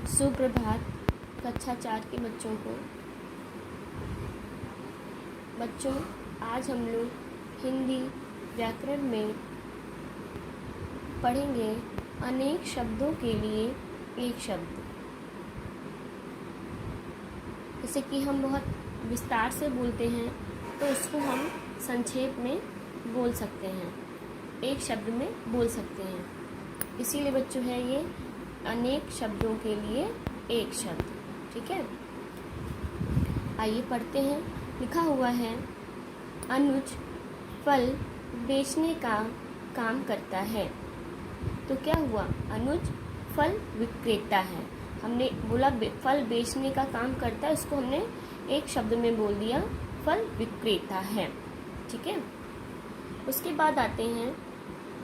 सुप्रभात कक्षा 4 के बच्चों को। बच्चों, आज हम लोग हिंदी व्याकरण में पढ़ेंगे अनेक शब्दों के लिए एक शब्द। जैसे कि हम बहुत विस्तार से बोलते हैं तो उसको हम संक्षेप में बोल सकते हैं, एक शब्द में बोल सकते हैं। इसीलिए बच्चों है ये अनेक शब्दों के लिए एक शब्द। ठीक है, आइए पढ़ते हैं। लिखा हुआ है अनुज फल बेचने का काम करता है। तो क्या हुआ, अनुज फल विक्रेता है। हमने बोला फल बेचने का काम करता है, उसको हमने एक शब्द में बोल दिया फल विक्रेता है। ठीक है, उसके बाद आते हैं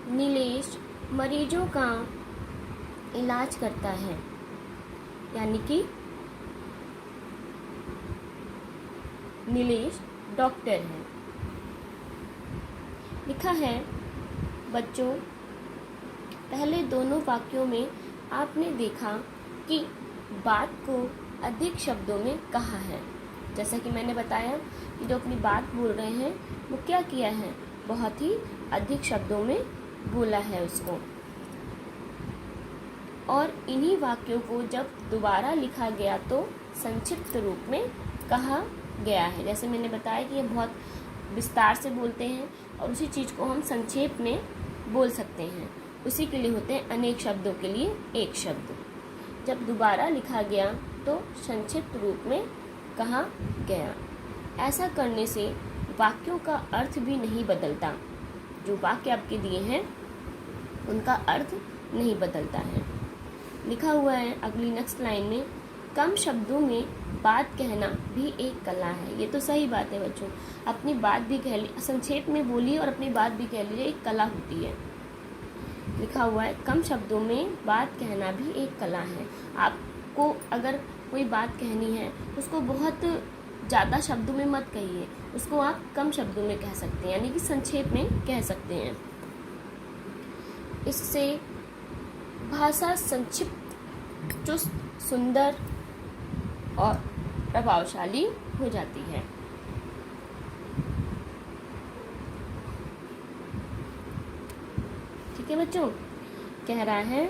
नीलेश मरीजों का इलाज करता है, यानी कि नीलेश डॉक्टर है। लिखा है बच्चों, पहले दोनों वाक्यों में आपने देखा कि बात को अधिक शब्दों में कहा है। जैसा कि मैंने बताया कि जो अपनी बात बोल रहे हैं वो क्या किया है, बहुत ही अधिक शब्दों में बोला है उसको। और इन्हीं वाक्यों को जब दोबारा लिखा गया तो संक्षिप्त रूप में कहा गया है। जैसे मैंने बताया कि ये बहुत विस्तार से बोलते हैं और उसी चीज़ को हम संक्षेप में बोल सकते हैं। उसी के लिए होते हैं अनेक शब्दों के लिए एक शब्द। जब दोबारा लिखा गया तो संक्षिप्त रूप में कहा गया। ऐसा करने से वाक्यों का अर्थ भी नहीं बदलता। जो वाक्य आपके दिए हैं उनका अर्थ नहीं बदलता है। लिखा हुआ है अगली नेक्स्ट लाइन में, कम शब्दों में बात कहना भी एक कला है। ये तो सही बात है बच्चों, अपनी बात भी कह ली, संक्षेप में बोलिए और अपनी बात भी कह लीजिए, एक कला होती है। लिखा हुआ है कम शब्दों में बात कहना भी एक कला है। आपको अगर कोई बात कहनी है उसको बहुत ज़्यादा शब्दों में मत कहिए, उसको आप कम शब्दों में कह सकते हैं, यानी कि संक्षेप में कह सकते हैं। इससे भाषा संक्षिप्त, चुस्त, सुंदर और प्रभावशाली हो जाती है। ठीक है बच्चों, कह रहा है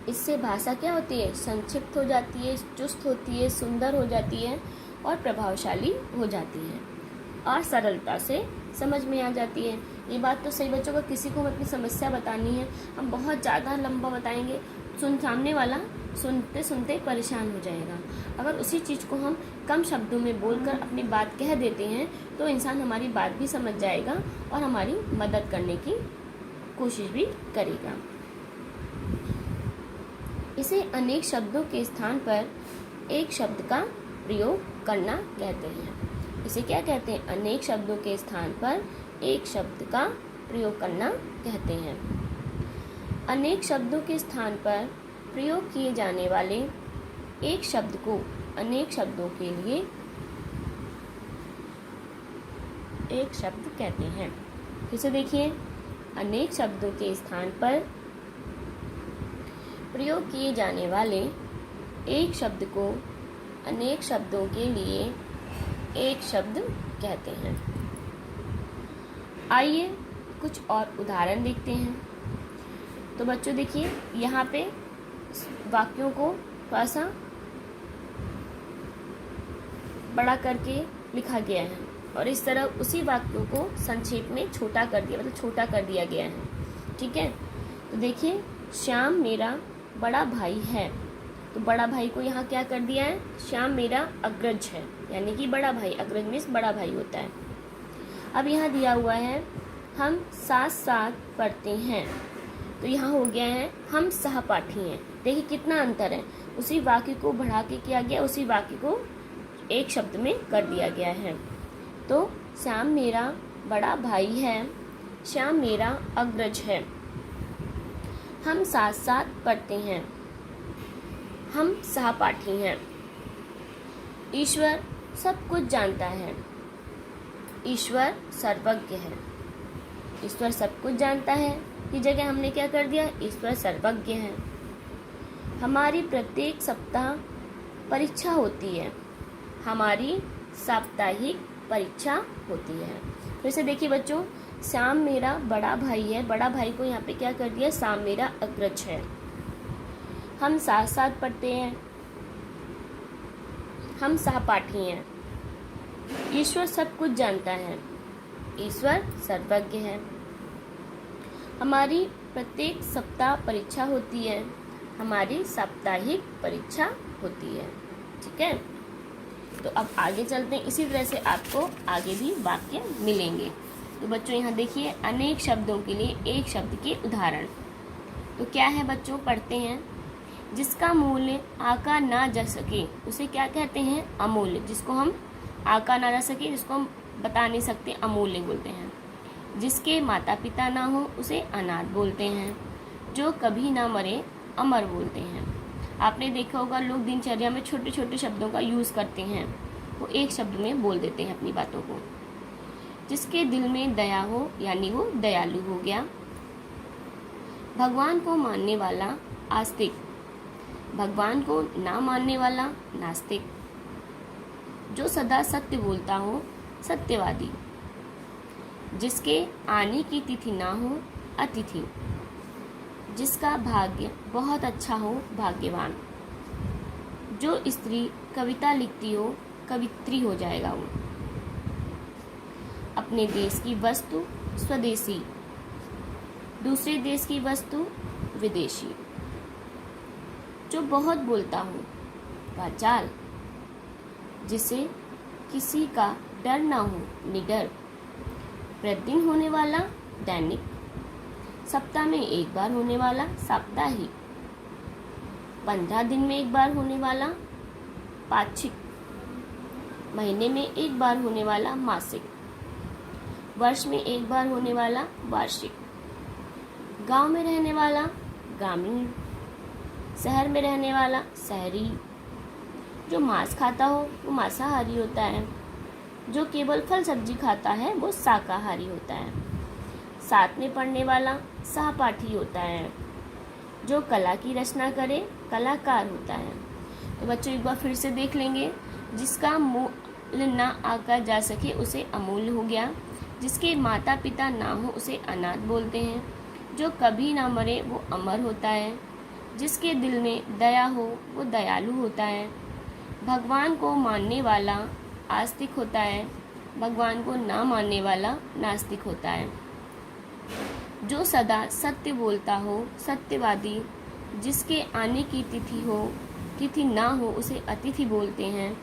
इससे भाषा क्या होती है, संक्षिप्त हो जाती है, चुस्त होती है, सुंदर हो जाती है और प्रभावशाली हो जाती है और सरलता से समझ में आ जाती है। ये बात तो सही बच्चों का, किसी को अपनी समस्या बतानी है, हम बहुत ज़्यादा लंबा बताएंगे, सामने वाला सुनते सुनते परेशान हो जाएगा। अगर उसी चीज़ को हम कम शब्दों में बोलकर अपनी बात कह देते हैं तो इंसान हमारी बात भी समझ जाएगा और हमारी मदद करने की कोशिश भी करेगा। इसे अनेक शब्दों के स्थान पर एक शब्द का प्रयोग करना कहते हैं। इसे क्या कहते हैं, अनेक शब्दों के स्थान पर एक शब्द का प्रयोग करना कहते हैं। अनेक शब्दों के स्थान पर प्रयोग किए जाने वाले एक शब्द को अनेक शब्दों के लिए एक शब्द कहते हैं। फिर से देखिए, अनेक शब्दों के स्थान पर प्रयोग किए जाने वाले एक शब्द को अनेक शब्दों के लिए एक शब्द कहते हैं। आइए कुछ और उदाहरण देखते हैं। तो बच्चों देखिए, यहाँ पे वाक्यों को थोड़ा सा बड़ा करके लिखा गया है और इस तरह उसी वाक्यों को संक्षेप में छोटा कर दिया, मतलब छोटा कर दिया गया है। ठीक है, तो देखिए, श्याम मेरा बड़ा भाई है। तो बड़ा भाई को यहाँ क्या कर दिया है, श्याम मेरा अग्रज है, यानी कि बड़ा भाई, अग्रज में बड़ा भाई होता है। अब यहाँ दिया हुआ है हम साथ साथ पढ़ते हैं, तो यहाँ हो गया है हम सहपाठी हैं। देखिए कितना अंतर है, उसी वाक्य को बढ़ा के किया गया, उसी वाक्य को एक शब्द में कर दिया गया है। तो श्याम मेरा बड़ा भाई है, श्याम मेरा अग्रज है, हम साथ साथ पढ़ते हैं, हम सहपाठी हैं। ईश्वर सब कुछ जानता है, ईश्वर सर्वज्ञ है। ईश्वर सब कुछ जानता है की जगह हमने क्या कर दिया, ईश्वर सर्वज्ञ है। हमारी प्रत्येक सप्ताह परीक्षा होती है। हमारी साप्ताहिक परीक्षा होती है। फिर से देखिए बच्चों, श्याम मेरा बड़ा भाई है। बड़ा भाई को यहाँ पे क्या कर दिया, श्याम मेरा अग्रज है। हम साथ साथ पढ़ते हैं। हम सहपाठी हैं। ईश्वर सब कुछ जानता है। ईश्वर सर्वज्ञ है। हमारी प्रत्येक सप्ताह परीक्षा होती है। हमारी साप्ताहिक परीक्षा होती है। ठीक है, तो अब आगे चलते हैं। इसी तरह से आपको आगे भी वाक्य मिलेंगे। तो बच्चों यहाँ देखिए, अनेक शब्दों के लिए एक शब्द के उदाहरण। तो क्या है बच्चों, पढ़ते हैं। जिसका मूल्य आका ना जा सके उसे क्या कहते हैं, अमूल्य। जिसको हम आका ना जा सके, जिसको हम बता नहीं सकते, अमूल्य बोलते हैं। जिसके माता पिता ना हो उसे अनाथ बोलते हैं। जो कभी ना मरे अमर बोलते हैं। आपने देखा होगा लोग दिनचर्या में छोटे छोटे शब्दों का यूज़ करते हैं, वो एक शब्द में बोल देते हैं अपनी बातों को। जिसके दिल में दया हो यानी वो दयालु हो गया। भगवान को मानने वाला आस्तिक। भगवान को ना मानने वाला नास्तिक। जो सदा सत्य बोलता हो सत्यवादी। जिसके आने की तिथि ना हो अतिथि। जिसका भाग्य बहुत अच्छा हो भाग्यवान। जो स्त्री कविता लिखती हो कवित्री हो जाएगा वो। अपने देश की वस्तु स्वदेशी। दूसरे देश की वस्तु विदेशी। जो बहुत बोलता हो वाचाल। जिसे किसी का डर ना हो निडर। प्रतिदिन होने वाला दैनिक। सप्ताह में एक बार होने वाला साप्ताहिक। 15 दिन में एक बार होने वाला पाक्षिक। महीने में एक बार होने वाला मासिक। वर्ष में एक बार होने वाला वार्षिक। गांव में रहने वाला ग्रामीण। शहर में रहने वाला शहरी। जो मांस खाता हो वो मांसाहारी होता है। जो केवल फल सब्जी खाता है वो शाकाहारी होता है। साथ में पढ़ने वाला सहपाठी होता है। जो कला की रचना करे कलाकार होता है। तो बच्चों एक बार फिर से देख लेंगे। जिसका मूल्य ना आका जा सके उसे अमूल्य हो गया। जिसके माता पिता ना हो उसे अनाथ बोलते हैं। जो कभी ना मरे वो अमर होता है। जिसके दिल में दया हो वो दयालु होता है। भगवान को मानने वाला आस्तिक होता है। भगवान को ना मानने वाला नास्तिक होता है। जो सदा सत्य बोलता हो सत्यवादी। जिसके आने की तिथि ना हो उसे अतिथि बोलते हैं।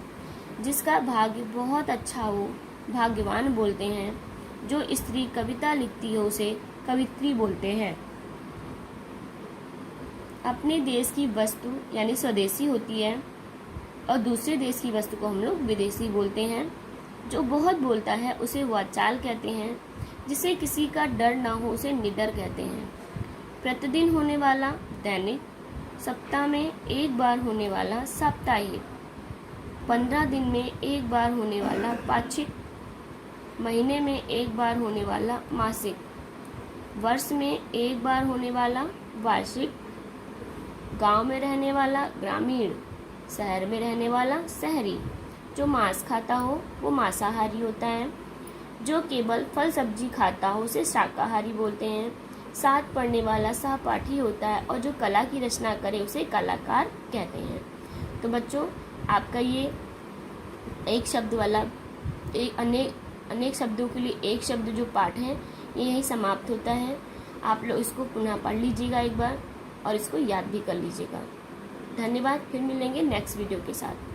जिसका भाग्य बहुत अच्छा हो भाग्यवान बोलते हैं। जो स्त्री कविता लिखती हो उसे कवित्री बोलते हैं। अपने देश की वस्तु यानी स्वदेशी होती है और दूसरे देश की वस्तु को हम लोग विदेशी बोलते हैं। जो बहुत बोलता है उसे वाचाल कहते हैं। जिसे किसी का डर ना हो उसे निडर कहते हैं। प्रतिदिन होने वाला दैनिक। सप्ताह में एक बार होने वाला साप्ताहिक। 15 दिन में एक बार होने वाला पाक्षिक। महीने में एक बार होने वाला मासिक। वर्ष में एक बार होने वाला वार्षिक। गांव में रहने वाला ग्रामीण। शहर में रहने वाला शहरी। जो मांस खाता हो वो मांसाहारी होता है। जो केवल फल सब्जी खाता हो उसे शाकाहारी बोलते हैं। साथ पढ़ने वाला सहपाठी होता है और जो कला की रचना करे उसे कलाकार कहते हैं। तो बच्चों आपका ये एक शब्द वाला अनेक शब्दों के लिए एक शब्द जो पाठ है ये यही समाप्त होता है। आप लोग इसको पुनः पढ़ लीजिएगा एक बार और इसको याद भी कर लीजिएगा। धन्यवाद। फिर मिलेंगे नेक्स्ट वीडियो के साथ।